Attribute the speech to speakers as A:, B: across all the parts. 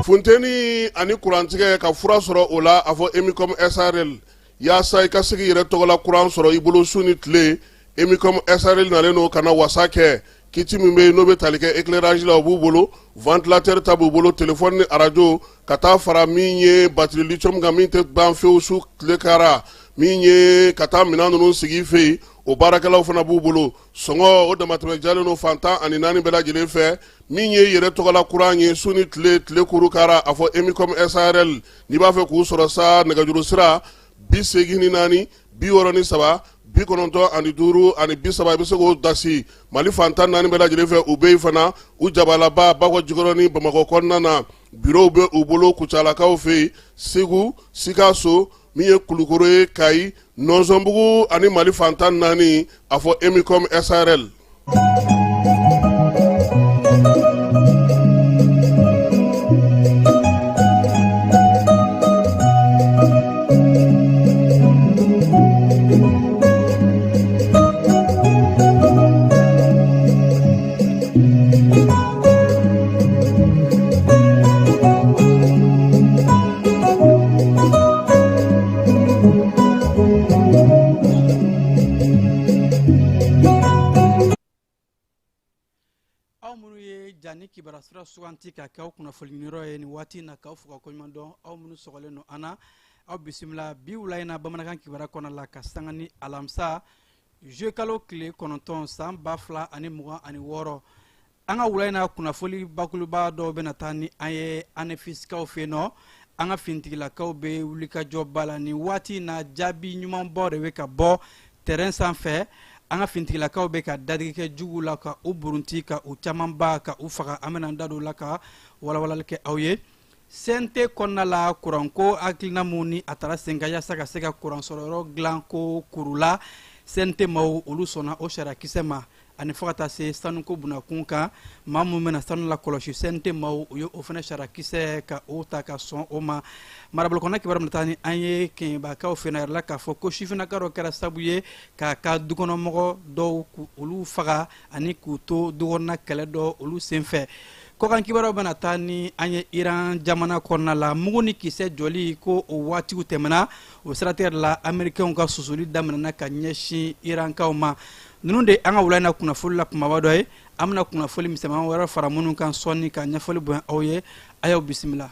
A: Funteni ani kurantigɛ ka fura sɔrɔ o la a fɔ Emicom SARL yaasa I ka se k'i yɛrɛ tɔgɔla kuran sɔrɔ I bolo su ni tile Emicom SARL nalen no kana wasa kɛ kiti min bɛ n'o bɛ tali kɛ éclairage la o b'u bolo ventilateur ta b'u bolo téléphone ni radio ka taa fara min ye batterie lithium kan min tɛ ban fewu su tile kara min ye ka taa minɛn ninnu sigi fɛ yen o baarakɛlaw fana b'u bolo sɔngɔ o damatɛmɛ jalen no fantan ani naani bɛɛ lajɛlen fɛ min ye yɛrɛ tɔgɔla kuran ye su ni tile kuru kara a fɔ Emicom SARL n'i b'a fɛ k'u sɔrɔ sa nɛgɛjuru sira 84 63 95 ani 5 ani 30 I bɛ se k'o dasi Mali fantan naani bɛɛ lajɛlen fɛ u bɛ yen fana u jabalaba Bakɔ Jikɔrɔni ni Bamakɔ kɔnɔna na bureau bɛ u bolo Kucalakaw fɛ yen Segu Sikaso min ye Kulukoro ye Kayi Nɔnsɔnbugu ani Mali fantan naani a fɔ Emicom SARL.
B: Jani kibarasira suganti ka kɛ kunnafoni yɔrɔ ye ni waati na k'aw fo ka koɲuman dɔn aw minnu sɔgɔlen no ana aw bisimila bi wula in na bamanankan kibara kɔnɔ la ka sanga ni alamisa juillet kalo tile 9 san 2026 an ka wula in na kunnafoni bakuluba dɔw bɛna taa ni an ye anefisikaw fɛ yen nɔ an ka fintigilakaw bɛ wulikajɔba la ni waati na jaabi ɲumanbɔ de bɛ ka bɔ terrain sanfɛ an ka fintigilakaw bɛ ka dadigikɛ jugu la ka u burunti ka u camanba ka u faga an bɛna da don la ka walawalali kɛ aw ye CNT kɔnɔna la kuranko hakilina mun ni a taara sen kan yaasa ka se ka kuransɔrɔyɔrɔ dilan ko kurula CNT maaw olu sɔnna o sariyakisɛ ma ani fo ka taa se sanuko bunakun kan maa mun bɛna sanu la kɔlɔsi CNT maaw u ye o fana sariyakisɛ ka o ta ka sɔn o ma marabolokɔnɔ kibaru bɛna taa ni an ye kɛɲɛbakaw fɛnɛ yɛrɛ la k'a fɔ ko sifinnaka dɔ kɛra sabu ye k'a ka dukɔnɔmɔgɔ dɔw olu faga ani k'u to dukɔnɔna kɛlɛ dɔ olu senfɛ kɔkan kibaru bɛna taa ni an ye Iran jamana kɔnɔna la mugu ni kisɛ jɔli ko o waatiw tɛmɛna o siratigɛ la Américains ka susuli daminɛna ka ɲɛsin Irankaw ma ninnu de an ka wula in na kunnafoni la kumaba dɔ ye an bɛna kunnafoni misɛnman wɛrɛ fara minnu kan sɔnni ka ɲɛfɔli bonya aw ye a y'aw bisimila.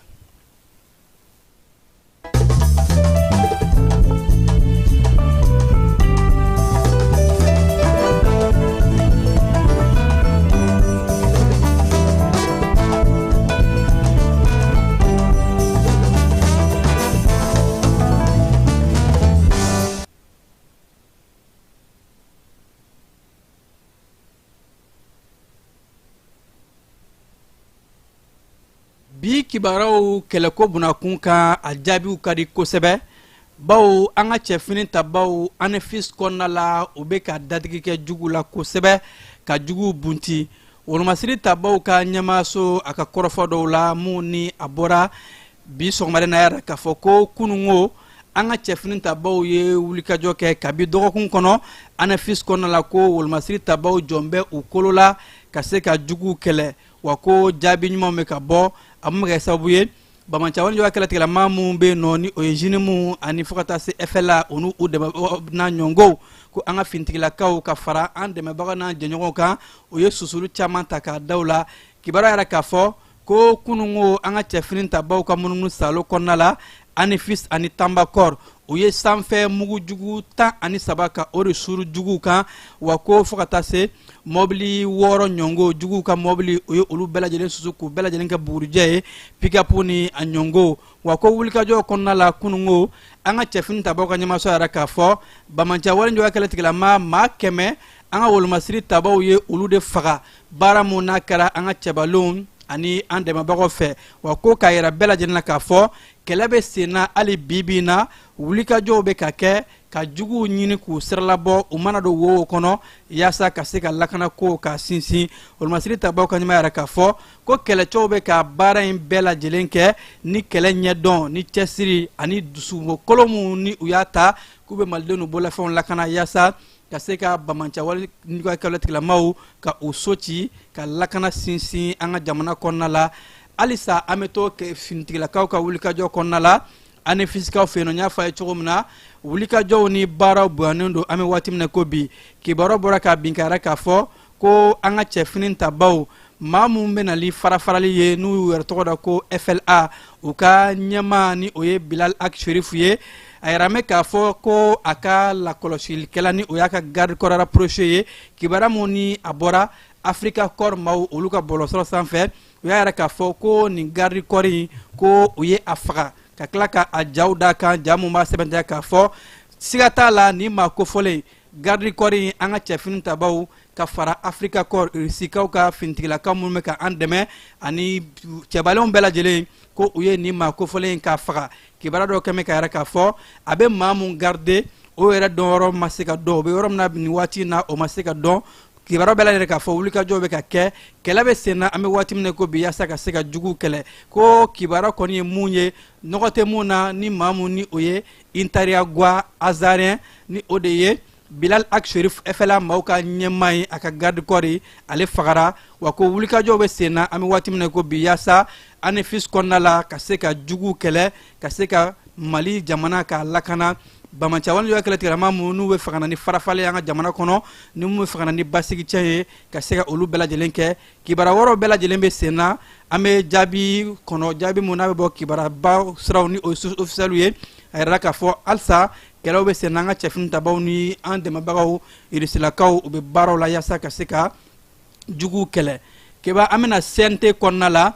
B: Bi kibaraw kɛlɛko bunakun kan a jaabiw ka di kosɛbɛ bawo an ka cɛfini tabaw anefis kɔnɔna la u bɛ ka dadigi kɛ jugu la kosɛbɛ ka jugu bunti wolomasiri tabaw ka ɲɛmaaso a ka kɔrɔfɔ dɔw la mun ni a bɔra bi sɔgɔmada na yɛrɛ k'a fɔ ko kunungo an ka cɛfini tabaw ye wulikajɔ kɛ kabi dɔgɔkun kɔnɔ anefis kɔnɔna la ko wolomasiri tabaw jɔn bɛ u kolo la ka se ka jugu kɛlɛ wa ko jaabi ɲuman bɛ ka bɔ a mun bɛ kɛ sababu ye bamancawani jɔka kɛlɛtigɛlama mun bɛ yen nɔ ni o ye jini mun ani fo ka taa se FLA o n'u dɛmɛbaga n'a ɲɔngow ko an ka fintigilakaw ka fara an dɛmɛbaga n'a jɛɲɔgɔnw kan o ye susuli caman ta k'a da u la kibaruya yɛrɛ k'a fɔ ko kunungo an ka cɛfini tabaw ka munumunu salo kɔnɔna la ani fis ani tambakor u ye sanfɛ mugu jugu 13 ka o de suru jugu kan wa ko fo ka taa se mobili 6 ɲɔngo jugu ka mobili u ye olu bɛɛ lajɛlen susu k'u bɛɛ lajɛlen kɛ bugurijɛ ye pick-up ni a ɲɔngo wa ko wulikajɔ kɔnɔna la kunungo an ka cɛfini tabaw ka ɲɛmaso yɛrɛ k'a fɔ Bamancia walijɔ kɛlɛtigilama maa 100 an ka wolomasiri tabaw ye olu de faga baara mun n'a kɛra an ka cɛbalenw ani an dɛmɛbagaw fɛ wa ko k'a yɛrɛ bɛɛ lajɛlen na k'a fɔ kɛlɛ bɛ sen na hali bibi na wulikajɔw bɛ ka kɛ ka juguw ɲini k'u siralabɔ u mana don wow kɔnɔ yaasa ka se ka lakana ko ka sinsin wolomasiri tabaw ka ɲɛma yɛrɛ k'a fɔ ko kɛlɛcɛw bɛ ka baara in bɛɛ lajɛlen kɛ ni kɛlɛ ɲɛdɔn ni cɛsiri ani dusukolo minnu ni u y'a ta k'u bɛ malidenw n'u bolofɛnw lakana yaasa ka se ka Bamancia kɛlɛtigilamaw ka u so ci ka lakana sinsin an ka jamana kɔnɔna la halisa an bɛ to finitigilakaw ka wulikajɔ kɔnɔna la ani fisikaw fɛ yen nɔ n y'a fɔ a ye cogo min na wulikajɔw ni baaraw bonyanen don an bɛ waati min na ko bi kibaruya bɔra ka bin ka yɛrɛ k'a fɔ ko an ka cɛfini tabaw maa minnu bɛ nali farafarali ye n'u y'u yɛrɛ tɔgɔ da ko FLA u ka ɲɛmaa ni o ye Bilal Ak-Sherifu ye a yɛrɛ mɛ k'a fɔ ko a ka lakɔlɔsilikɛla ni o y'a ka garde corps rapproché ye kibaruya mun ni a bɔra Africa Corps maaw olu ka bɔlɔsɔrɔ sanfɛ u y'a yɛrɛ k'a fɔ ko nin garde corps in ko u ye a faga ka tila ka a jaw d'a kan ja mun b'a sɛbɛntiya k'a fɔ siga t'a la nin maa kofɔlen garde corps in an ka cɛfini tabaw ka fara Africa Corps sikaw ka finitigilakaw minnu bɛ ka an dɛmɛ ani cɛbalenw bɛɛ lajɛlen ko u ye nin maa kofɔlen in k'a faga kibaruya dɔw kɛmɛ ka yɛrɛ k'a fɔ a bɛ maa mun garde o yɛrɛ dɔn yɔrɔ ma se ka dɔn o bɛ yɔrɔ min na nin waati in na o ma se ka dɔn kibaruya bɛɛ lajɛlen k'a fɔ wulikajɔw bɛ ka kɛ kɛlɛ bɛ sen na an bɛ waati min na ko bi yaasa ka se ka juguw kɛlɛ ko kibaruya kɔni ye mun ye nɔgɔ tɛ mun na ni maa mun ni o ye Intériagua Azarien ni o de ye Bilal Ak-Sherifu FLA maaw ka ɲɛmaa ye a ka garde corps ye ale fagara wa ko wulikajɔw bɛ sen na an bɛ waati min na ko bi yaasa an ni fis kɔnɔna la ka se ka juguw kɛlɛ ka se ka Mali jamana k'a lakana Bamancia walijɔ kɛlɛtigilama minnu bɛ fɛ ka na ni farafali an ka jamana kɔnɔ ni minnu bɛ fɛ ka na ni basigicɛn ye ka se ka olu bɛɛ lajɛlen kɛ kibaruya wɛrɛw bɛɛ lajɛlen bɛ sen na an bɛ jaabi kɔnɔ jaabi mun n'a bɛ bɔ kibaruya siraw ni o ye officiel ye a yɛrɛ k'a fɔ halisa kɛlɛw bɛ sen na an ka cɛfini tabaw ni an dɛmɛbagaw irisilakaw u bɛ baaraw la yaasa ka se ka juguw kɛlɛ kibaruya an bɛna CNT kɔnɔna la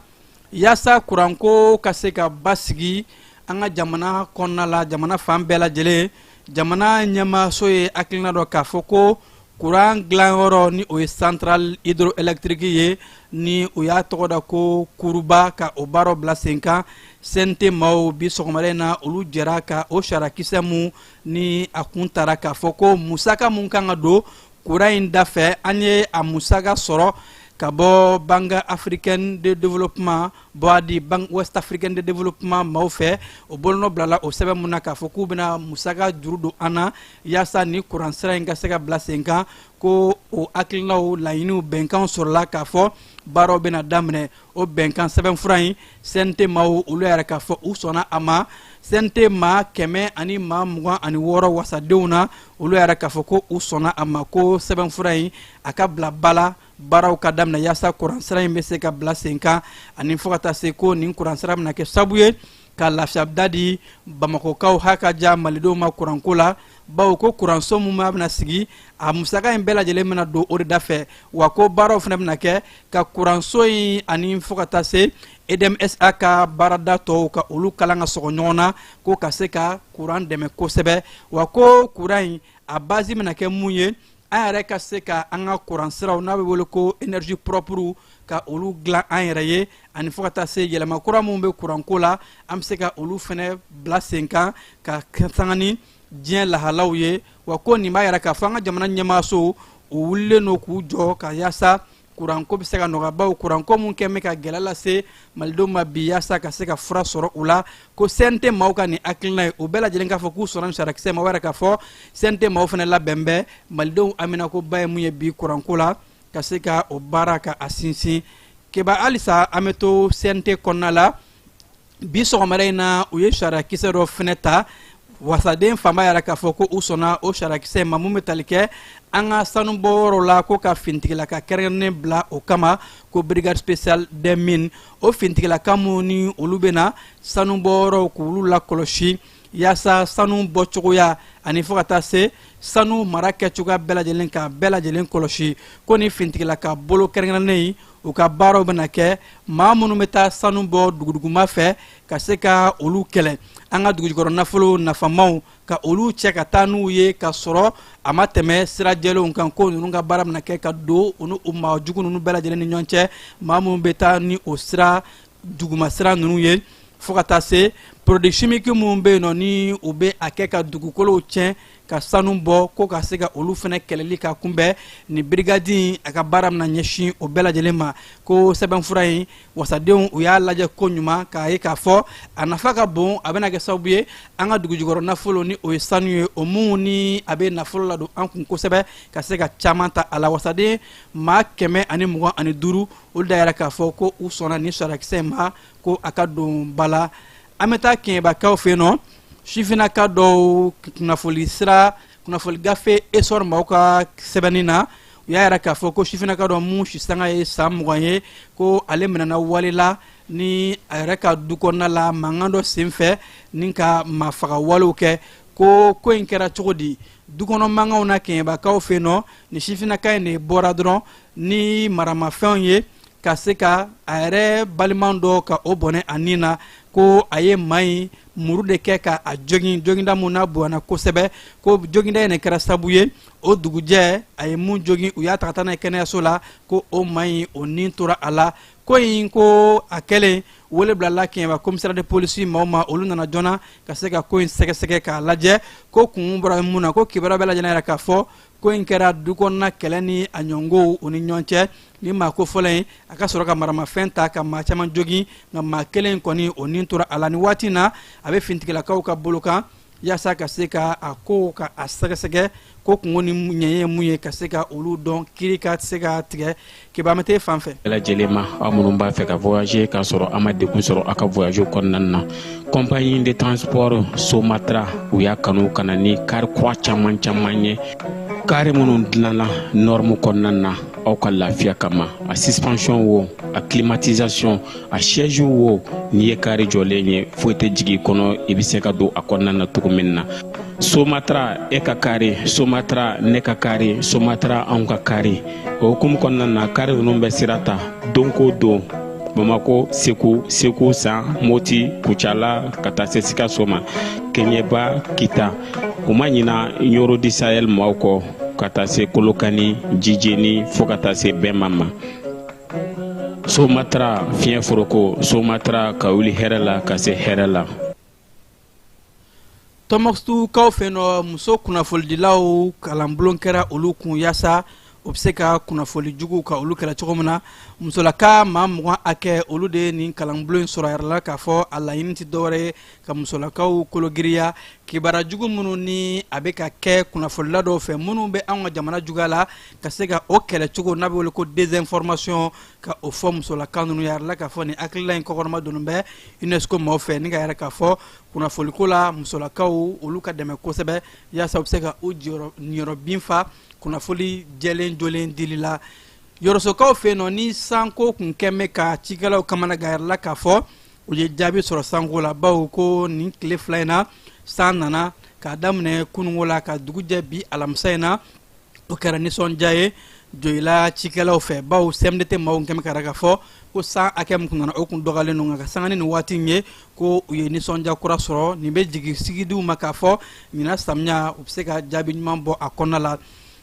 B: yaasa kuranko ka se ka basigi an ka jamana kɔnɔna la jamana fan bɛɛ lajɛlen jamana ɲɛmaaso ye hakilina dɔ k'a fɔ ko kuran dilanyɔrɔ ni o ye central hydroélectrique ye ni o y'a tɔgɔ da ko kuruba ka o baaraw bila sen kan CNT maaw bi sɔgɔmada in na olu jɛra ka o sarakisɛ mun ni a kun tara k'a fɔ ko musaka mun kan ka don kuran in da fɛ an ye a musaka sɔrɔ ka bɔ Banque Africaine de Développement bɔadi Banque Ouest Africaine de Développement maaw fɛ o bolonɔ bilala o sɛbɛn mun na k'a fɔ k'u bɛna musaka juru don an na yaasa ni kuran sira in ka se ka bila sen kan ko o hakilinaw laɲiniw bɛnkanw sɔrɔla k'a fɔ baaraw bɛna daminɛ o bɛnkan sɛbɛnfura in CNT maaw olu yɛrɛ k'a fɔ u sɔnna a ma CNT maa 126 wasadenw na olu yɛrɛ k'a fɔ ko u sɔnna a ma ko sɛbɛnfura in a ka bila ba la baaraw ka daminɛ yaasa kuransira in bɛ se ka bila sen kan ani fo ka taa se ko nin kuransira bɛna kɛ sababu ye ka lafiyada di Bamakokaw haka ja malidenw ma kuranko la bawo ko kuranso mun bɛna sigi a musaka in bɛɛ lajɛlen bɛna don o de da fɛ wa ko baaraw fana bɛna kɛ ka kuranso in ani fo ka taa se EDMSA ka baarada tɔw ka olu kalan ka sɔgɔ ɲɔgɔn na ko ka se ka kuran dɛmɛ kosɛbɛ wa ko kuran in a base bɛna kɛ mun ye an yɛrɛ ka se ka an ka kuransiraw n'a bɛ wele ko énergie propre ka olu dilan an yɛrɛ ye ani fo ka taa se yɛlɛma kura minnu bɛ kuranko la an bɛ se ka olu fana bila sen kan ka sanga ni diɲɛ lahalaw ye wa ko nin b'a yɛrɛ k'a fɔ an ka jamana ɲɛmaaso u wulilen don k'u jɔ ka yaasa kuranko bɛ se ka nɔgɔya bawo kuranko mun kɛn bɛ ka gɛlɛya lase malidenw ma bi yaasa ka se ka fura sɔrɔ u la ko CNT maaw ka nin hakilina ye o bɛɛ lajɛlen k'a fɔ k'u sɔnna nin sarakisɛ ma o yɛrɛ k'a fɔ CNT maaw fana labɛn bɛ malidenw amina ko ba ye mun ye bi kuranko la ka se ka o baara ka a sinsin keba halisa an bɛ to CNT kɔnɔna la bi sɔgɔmada in na u ye sarakisɛ dɔ fana ta wasaden fanba yɛrɛ k'a fɔ ko u sɔnna o sarakisɛ ma mun bɛ tali kɛ an ka sanubɔyɔrɔ la ko ka fintigila ka kɛrɛnkɛrɛnnen bila o kama ko brigade spéciale des mines o fintigilaka minnu ni olu bɛna sanubɔyɔrɔw k'olu lakɔlɔsi yaasa sanu bɔcogoya ani fo ka taa se sanu mara kɛcogoya bɛɛ lajɛlen ka bɛɛ lajɛlen kɔlɔsi ko ni fintigilaka bolo kɛrɛnkɛrɛnnen ye u ka baaraw bɛna kɛ maa minnu bɛ taa sanu bɔ duguduguma fɛ ka se ka olu kɛlɛ an ka dugujukɔrɔ nafolo nafamaw ka olu cɛ ka taa n'u ye ka sɔrɔ a ma tɛmɛ sira jɛlenw kan ko ninnu ka baara bɛna kɛ ka don u ni o maa jugu ninnu bɛɛ lajɛlen ni ɲɔgɔn cɛ maa minnu bɛ taa ni o sira duguma sira ninnu ye fo ka taa se produit chimique minnu bɛ yen nɔ ni u bɛ a kɛ ka dugukolow tiɲɛ ka sanu bɔ ko ka se ka olu fana kɛlɛli ka kunbɛn ni brigade a ka baara bɛna ɲɛsin o bɛɛ lajɛlen ma ko sɛbɛnfura in wasadenw u y'a lajɛ ko ɲuman k'a ye k'a fɔ a nafa ka bon a bɛna kɛ sababu ye an ka dugujukɔrɔ nafolo ni o ye sanu ye o mun ni a bɛ nafolo ladon an kun kosɛbɛ ka se ka caman ta a la wasaden maa 125 olu da yɛrɛ k'a fɔ ko u sɔnna ni sarakisɛ ma ko a ka don ba la an bɛ taa kɛɲɛbakaw fɛ yen nɔ sifinaka dɔw kunnafoli gafe esɔr maaw ka sɛbɛnni na u y'a yɛrɛ k'a fɔ ko sifinaka dɔ mun sisanga ye san 20 ye ko ale minɛna wale la ni a yɛrɛ ka du kɔnɔna la mankan dɔ senfɛ ni ka maafaga walew kɛ ko in kɛra cogo di dukɔnɔ mankanw na kɛɲɛbakaw fɛ yen nɔ ni sifinaka in de bɔra dɔrɔn ni maramafɛnw ye ka se ka a yɛrɛ baliman dɔ ka o bɔnɛ a nin na ko a ye maa in muru de kɛ ka a joginda mun na bonyana kosɛbɛ ko joginda in kɛra sababu ye o dugujɛ a ye mun jogin u y'a ta ka taa n'a ye kɛnɛyaso la ko o maa in o nin tora a la ko in ko a kɛlen wele bilala kɛɲɛba commissaire de police maaw ma olu nana joona ka se ka ko in sɛgɛsɛgɛ k'a lajɛ ko kun bɔra mun na ko kibaruya bɛɛ lajɛlen yɛrɛ k'a fɔ ko in kɛra du kɔnɔna kɛlɛ ni a ɲɔngow o ni ɲɔgɔn cɛ ni maa ko fɔlɔ in a ka sɔrɔ ka maramafɛn ta ka maa caman jogin nka maa kelen kɔni o nin tora a la ni waati na a bɛ fintigilakaw ka bolo kan yaasa ka se ka a ko ka a sɛgɛsɛgɛ ko kungo ni ɲɛ ye mun ye ka se ka olu dɔn kiri ka se ka tigɛ kibamete fan fɛ
C: bɛɛ lajɛlen ma aw minnu b'a fɛ ka voyager k'a sɔrɔ a ma degun sɔrɔ a ka voyage kɔnɔna na compagnie de transport Somatra u y'a kanu ka na ni kari kura caman ye kari minnu dilanna norme kɔnɔna na aw ka lafiya kama a suspension wo a climatisation a siège wo n'i ye kari jɔlen ye foyi tɛ jigin kɔnɔ i bɛ se ka don a kɔnɔna na cogo min na Somatra e ka kari Somatra ne ka kari Somatra anw ka kari o hukumu kɔnɔna na kari ninnu bɛ sira ta don ko don Bamako Segu San Moti Kucala ka taa se Sikaso ma Keɲeba Kita u ma ɲina Yoro di Sahel maaw kɔ ka taa se Kolokani Jijeni fo ka taa se Bɛnma ma Somatra fiɲɛ foroko Somatra ka wuli hɛrɛ la ka se hɛrɛ la
B: tɔmɔstukaw fɛ nɔ muso kunnafolidilaw kalanbulon kɛra olu kun yaasa o bɛ se ka kunnafoli jugu ka olu kɛra cogo min na musolaka maa 20 hakɛ olu de ye nin kalanbulon in sɔrɔ a yɛrɛ la k'a fɔ a laɲini tɛ dɔwɛrɛ ye ka musolakaw kologiriya kibara jugu minnu ni a bɛ ka kɛ kunnafolila dɔw fɛ minnu bɛ anw ka jamana juguya la ka se ka o kɛlɛ cogo n'a bɛ wele ko désinformation ka o fɔ musolaka ninnu yɛrɛ la k'a fɔ nin hakilila in kɔkɔrɔma donnen bɛ UNESCO maaw fɛ ni ka yɛrɛ k'a fɔ kunnafoliko la musolakaw olu ka dɛmɛ kosɛbɛ yaasa u bɛ se ka u niyɔrɔ bin fa kunnafoli jɛlen jolen dili la yɔrɔsokaw fɛ yen nɔ ni sanko kun kɛn bɛ ka cikɛlaw kamana gan yɛrɛ la k'a fɔ u ye jaabi sɔrɔ sanko la bawo ko nin tile 2 in na san nana k'a daminɛ kunungo la ka dugujɛ bi alamisa in na o kɛra nisɔndiya ye joyila cikɛlaw fɛ bawo CMDT maaw kɛn bɛ ka k'a fɔ ko san hakɛ min kun nana o kun dɔgɔyalen don nka ka sanga ni nin waati in ye ko u ye nisɔndiya kura sɔrɔ nin bɛ jigin sigidiw ma k'a fɔ ɲinan samiya u bɛ se ka jaabi ɲuman bɔ a kɔnɔna la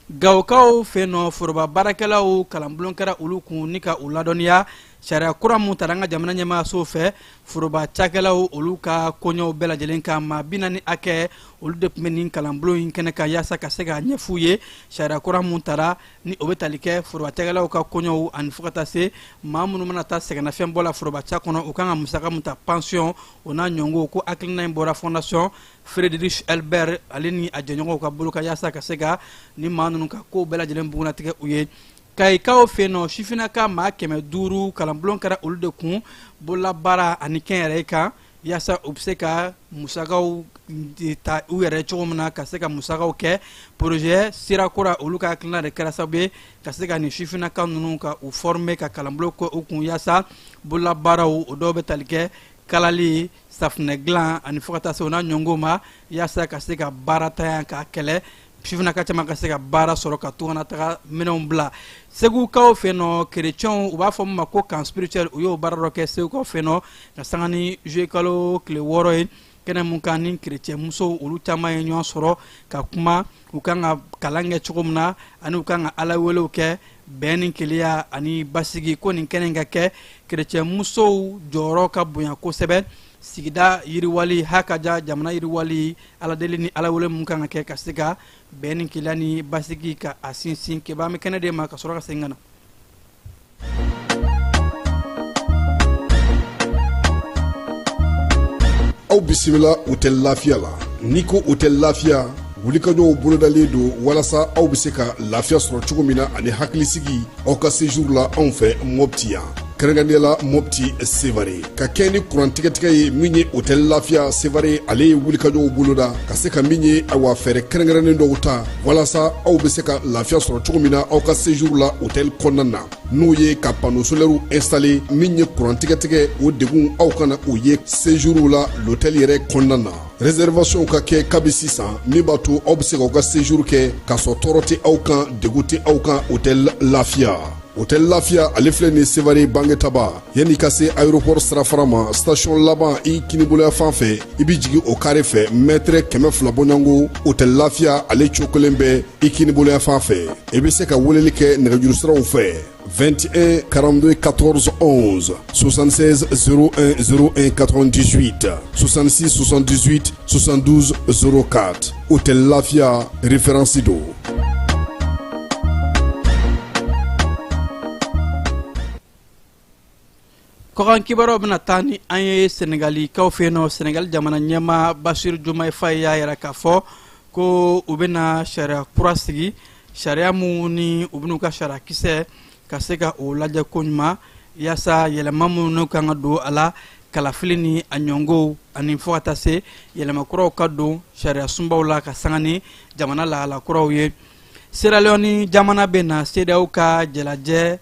B: Gawukaw fɛ nɔ foroba baarakɛlaw kalanbulon kɛra olu kun ni ka u ladɔnniya sariya kura mun taara an ka jamana ɲɛmaayaso fɛ foroba cakɛlaw olu ka koɲɛw bɛɛ lajɛlen kan maa 40 hakɛ olu de tun bɛ nin kalanbulon in kɛnɛ kan yaasa ka se ka ɲɛf'u ye sariya kura mun taara ni o bɛ tali kɛ foroba cakɛlaw ka koɲɛw ani fo ka taa se maa minnu mana taa sɛgɛnnafiɲɛ bɔ la foroba ca kɔnɔ u kan ka musaka mun ta pension o n'a ɲɔngo ko hakilina in bɔra fondation Frédéric Elbert ale ni a jɛɲɔgɔnw ka bolo ka yaasa ka se ka ni maa ninnu ka kow bɛɛ lajɛlen bugunatigɛ u ye Kayikaw fɛ yen nɔ sifinaka maa 500 kalanbulon kɛra olu de kun bololabaara ani kɛnyɛrɛye kan yasa u bɛ se ka musakaw ta u yɛrɛ cogo min na ka se ka musakaw kɛ projet sira kura olu ka hakilina de kɛra sababu ye ka se ka nin sifinnaka ninnu ka u former ka kalanbolo kɛ u kun yasa bololabaaraw o dɔw bɛ tali kɛ kalali safunɛ dilan ani fo ka taa se o n'a ɲɔgɔnw ma yasa ka se ka baara tanya k'a kɛlɛ sifinnaka caman ka se ka baara sɔrɔ ka to kana taga minɛnw bila segukaw fɛ nɔ kerecɛnw u b'a fɔ min ma ko camp spirituel u y'o baara dɔ kɛ segukaw fɛ nɔ ka sanga ni juillet kalo tile 6 ye kɛnɛ mun kan ni kerecɛn musow olu caman ye ɲɔgɔn sɔrɔ ka kuma u kan ka kalan kɛ cogo min na ani u kan ka ala welew kɛ bɛn ni keleya ani basigi ko nin kɛnɛ ka kɛ kerecɛn musow jɔyɔrɔ ka bonya kosɛbɛ sigida yiriwali hakaja jamana yiriwali ala deli ni ala wele mun kan ka kɛ ka se ka bɛn ni keleya ni basigi ka a sinsin keba bɛ kɛnɛ de ma ka sɔrɔ ka segin ka na.
D: Aw bisimila hôtel Lafiya la n'i ko hôtel Lafiya wulikajɔw bolodalen don walasa aw bɛ se ka lafiya sɔrɔ cogo min na ani hakilisigi aw ka séjour la anw fɛ Mopti yan kɛrɛnkɛrɛnnenya la Mopti Sevare ka kɛ ni kurantigɛtigɛ ye min ye hôtel Lafiya Sevare ale ye wulikajɔw boloda ka se ka min ye awa fɛɛrɛ kɛrɛnkɛrɛnnen dɔw ta walasa aw bɛ se ka lafiya sɔrɔ cogo min na aw ka séjour la hôtel kɔnɔna na n'o ye ka panneau solaire installer min ye kurantigɛtigɛ o degun aw kana o ye séjour la l'hôtel yɛrɛ kɔnɔna na réservation ka kɛ kabi sisan min b'a to aw bɛ se k'aw ka séjour kɛ k'a sɔrɔ tɔɔrɔ tɛ aw kan degun tɛ aw kan hôtel Lafiya. Hôtel Lafiya ale filɛ nin Sevare Bangetaba yanni ka se aéroport sirafara ma station laban i kiniboloya fan fɛ i bi jigin o carré fɛ mètre 200 bɔɲɔngo Hôtel Lafiya ale cokolen bɛ i kiniboloya fan fɛ i bɛ se ka weleli kɛ nɛgɛjuru siraw fɛ 21 42 14 11 76 01 01 98 66 78 72 04 Hôtel Lafiya référence do.
B: Kɔkan kibaruw bɛna taa ni an ye Senegalikaw fɛ yen nɔ Senegal jamana ɲɛmaa Basiru Jomayi Faye y'a yɛrɛ k'a fɔ ko u bɛna sariya kura sigi sariya mun ni u bɛn'u ka sariya kisɛ ka se ka o lajɛ ko ɲuman yaasa yɛlɛma minnu kan ka don a la kalafili ni a ɲɔngow ani fo ka taa se yɛlɛma kuraw ka don sariya sunbaw la ka sanga ni jamana lahala kuraw ye Sierra Leone jamana bɛ na CEDEAO ka jalajɛ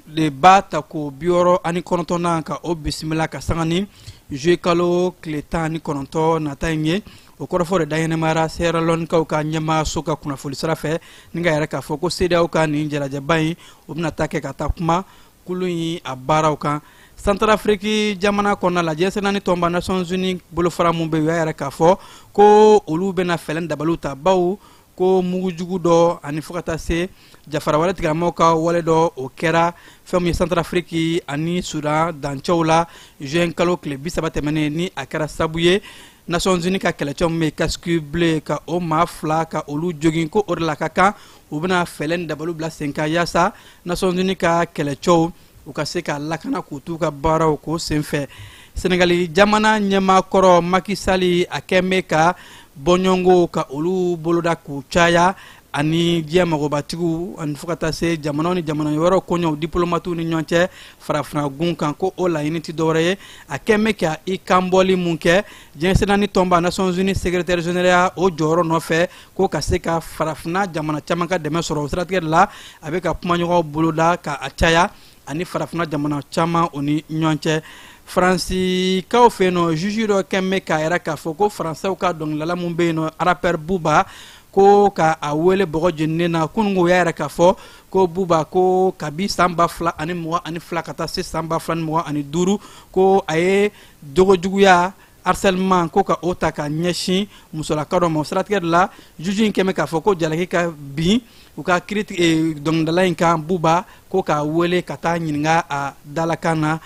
B: de b'a ta ko 69 ka o bisimila ka sanga ni juillet kalo tile 19 nata in ye o kɔrɔfɔ de dayɛnɛmayara Sierra Leone kaw ka ɲɛmaaso ka kunnafoni sira fɛ ni ka yɛrɛ k'a fɔ ko CEDEAO ka nin jalajɛba in o bɛna taa kɛ ka taa kuma kulu in a baaraw kan Centrafrique jamana kɔnɔna la jɛnsɛn naani tɔnba Nations Unies bolofara mun bɛ yen u y'a yɛrɛ k'a fɔ ko olu bɛna fɛlɛn dabaliw ta baw ko mugujugu dɔ ani fo ka taa se jafara wale tigilamɔgɔw ka wale dɔ o kɛra fɛn min ye Centrafrique ani Sudan dancɛw la juin kalo tile 30 tɛmɛnen ni a kɛra sababu ye Nations Unies ka kɛlɛcɛw min bɛ casque bleu ka o maa 2 ka olu jogin ko o de la ka kan u bɛna fɛlɛn dabaliw bila sen kan yaasa Nations Unies ka kɛlɛcɛw u ka se ka lakana k'u t'u ka baaraw k'o sen fɛ Senegali jamana ɲɛmaakɔrɔ Macky Sall a kɛn bɛ ka bɔɲɔngo ka olu boloda k'u caya ani diɲɛ magobatigiw ani fo ka taa se jamanaw ni jamana wɛrɛw kɔɲɔw diplomatiw ni ɲɔgɔn cɛ farafina gun kan ko o laɲini tɛ dɔwɛrɛ ye a kɛn bɛ ka i kanbɔli mun kɛ jɛnsɛn naani tɔnba Nations Unies secrétaire général o jɔyɔrɔ nɔfɛ ko ka se ka farafina jamana caman ka dɛmɛ sɔrɔ o siratigɛ de la a bɛ ka kumaɲɔgɔnw boloda ka a caya ani farafina jamana caman o ni ɲɔgɔn cɛ Fransikaw fɛ yen nɔ juge dɔ kɛn bɛ k'a yɛrɛ k'a fɔ ko faransɛw ka dɔnkilidala mun bɛ yen nɔ rapper Bouba ko ka a wele bɔgɔ jeninen na kunungo o y'a yɛrɛ k'a fɔ ko Bouba ko kabi san 2022 ka taa se san 2025 ko a ye jogojuguya harcèlement ko ka o ta ka ɲɛsin musolaka dɔ ma o siratigɛ de la juge in kɛn bɛ k'a fɔ ko jalaki ka bin u ka kiiri dɔnkilidala in kan Bouba ko k'a wele ka taa ɲininka a dalakan na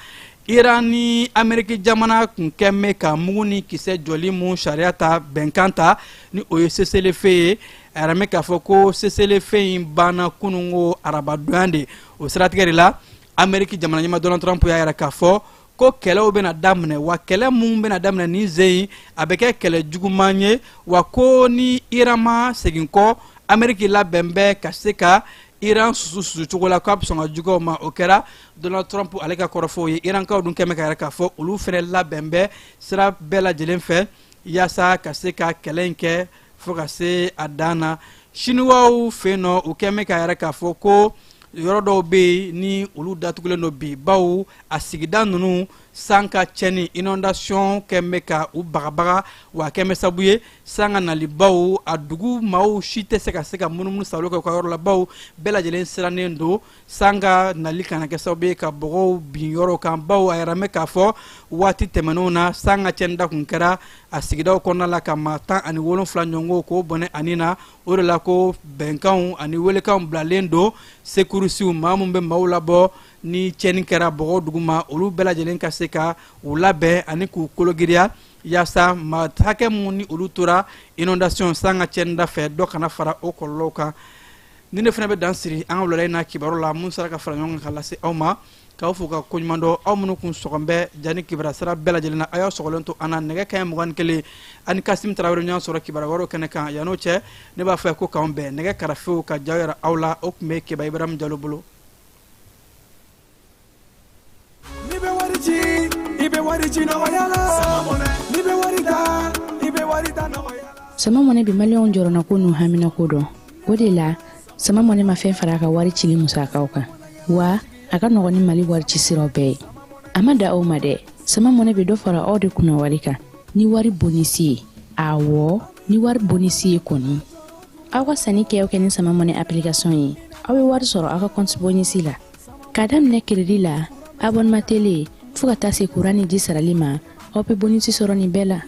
B: Iran ni Amérique jamana kun kɛn bɛ ka mugu ni kisɛ jɔli mun sariya ta bɛnkan ta ni o ye cessez-le-feu ye a yɛrɛ mɛ k'a fɔ ko cessez-le-feu in banna kunungo arabadonya de o siratigɛ de la Amérique jamana ɲɛmaa Donald Trump y'a yɛrɛ k'a fɔ ko kɛlɛw bɛna daminɛ wa kɛlɛ mun bɛna daminɛ ni zen a bɛ kɛ kɛlɛ juguman ye wa ko ni Iran ma segin kɔ Amérique labɛn bɛ ka se ka Iran susu cogo la k'a bɛ sɔn ka jugu o ma o kɛra Donald Trump ale ka kɔrɔfɔw ye Irankaw dun kɛmɛ ka yɛrɛ k'a fɔ olu fɛnɛ labɛn bɛ sira bɛɛ lajɛlen fɛ yaasa ka se ka kɛlɛ in kɛ fo ka se a dan na Chinois fɛ yen nɔ u kɛmɛ ka yɛrɛ k'a fɔ ko yɔrɔ dɔw bɛ yen ni olu datugulen don bi bawo a sigida ninnu san ka cɛnni inondation kɛmɛ ka u bagabaga wa kɛmɛ sabu ye san ka nali bawo a dugu maaw si tɛ se ka munumunu sa olu ka yɔrɔ la bawo bɛɛ lajɛlen sirannen don san ka nali kana kɛ sababu ye ka bɔgɔw bin yɔrɔ kan bawo a yɛrɛ mɛn k'a fɔ waati tɛmɛnenw na san ka cɛnni da kun kɛra a sigidaw kɔnɔna la ka maa 17 ɲɔgɔn k'o bɔnɛ ani na o de la ko bɛnkanw ani welekanw bilalen don sekurisiw maa mun bɛ maaw labɔ ni cɛnni kɛra bɔgɔ duguma olu bɛɛ lajɛlen ka se ka u labɛn ani k'u kologiriya yaasa maa hakɛ mun ni olu tora inondation san ka cɛnni da fɛ dɔ kana fara o kɔlɔlɔw kan ni ne fana bɛ dan siri an ka wulada in na kibaru la mun sera ka fara ɲɔgɔn kan ka lase aw ma k'aw fo ka koɲuman dɔn aw minnu kun sɔgɔn bɛ jani kibara sira bɛɛ lajɛlen na a y'aw sɔgɔlen to an na nɛgɛ kaɲɛ 21 ani Kasim Tarawele ɲɔgɔn sɔrɔ kibara wɛrɛw kɛnɛ kan yan'o cɛ ne b'a fɔ ko k'anw bɛn nɛgɛ karafew ka jaw yɛrɛ aw la o tun bɛ Keba Ibrahim Jalo bolo.
E: Sama mɔnɛ bi maliyɛnw jɔrɔna ko n'u hamina ko dɔn o de la sama mɔnɛ ma fɛn fara a ka wari cili musakaw kan wa a ka nɔgɔn ni Mali wari ci siraw bɛɛ ye a ma da aw ma dɛ sama mɔnɛ bi dɔ fara aw de kunna wari kan ni wari bonisi ye awɔ ni wari bonisi ye kɔni aw ka sanni kɛ ni sama mɔnɛ application ye aw bɛ wari sɔrɔ aw ka compte bonisi la k'a daminɛ crédit la abonnement télé fo ka taa se courant ni ji sarali ma aw bɛ bonisi sɔrɔ nin bɛɛ la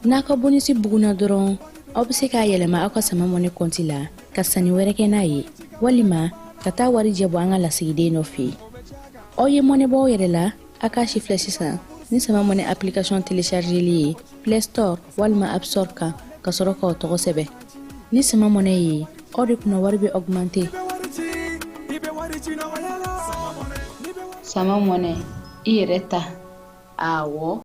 E: n'a ka bonisi buguna dɔrɔn aw bɛ se k'a yɛlɛma aw ka sama mɔnɛ compte la ka sanni wɛrɛ kɛ n'a ye walima ka taa wari jɛ bɔ an ka lasigiden dɔ fɛ yen aw ye mɔnɛ bɔ aw yɛrɛ la a k'a sifilɛ sisan ni sama mɔnɛ application téléchargeli ye Play Store walima App Store kan ka sɔrɔ k'aw tɔgɔ sɛbɛn ni sama mɔnɛ ye aw de kunna wari bɛ augmenter
F: sama mɔnɛ i yɛrɛ ta awɔ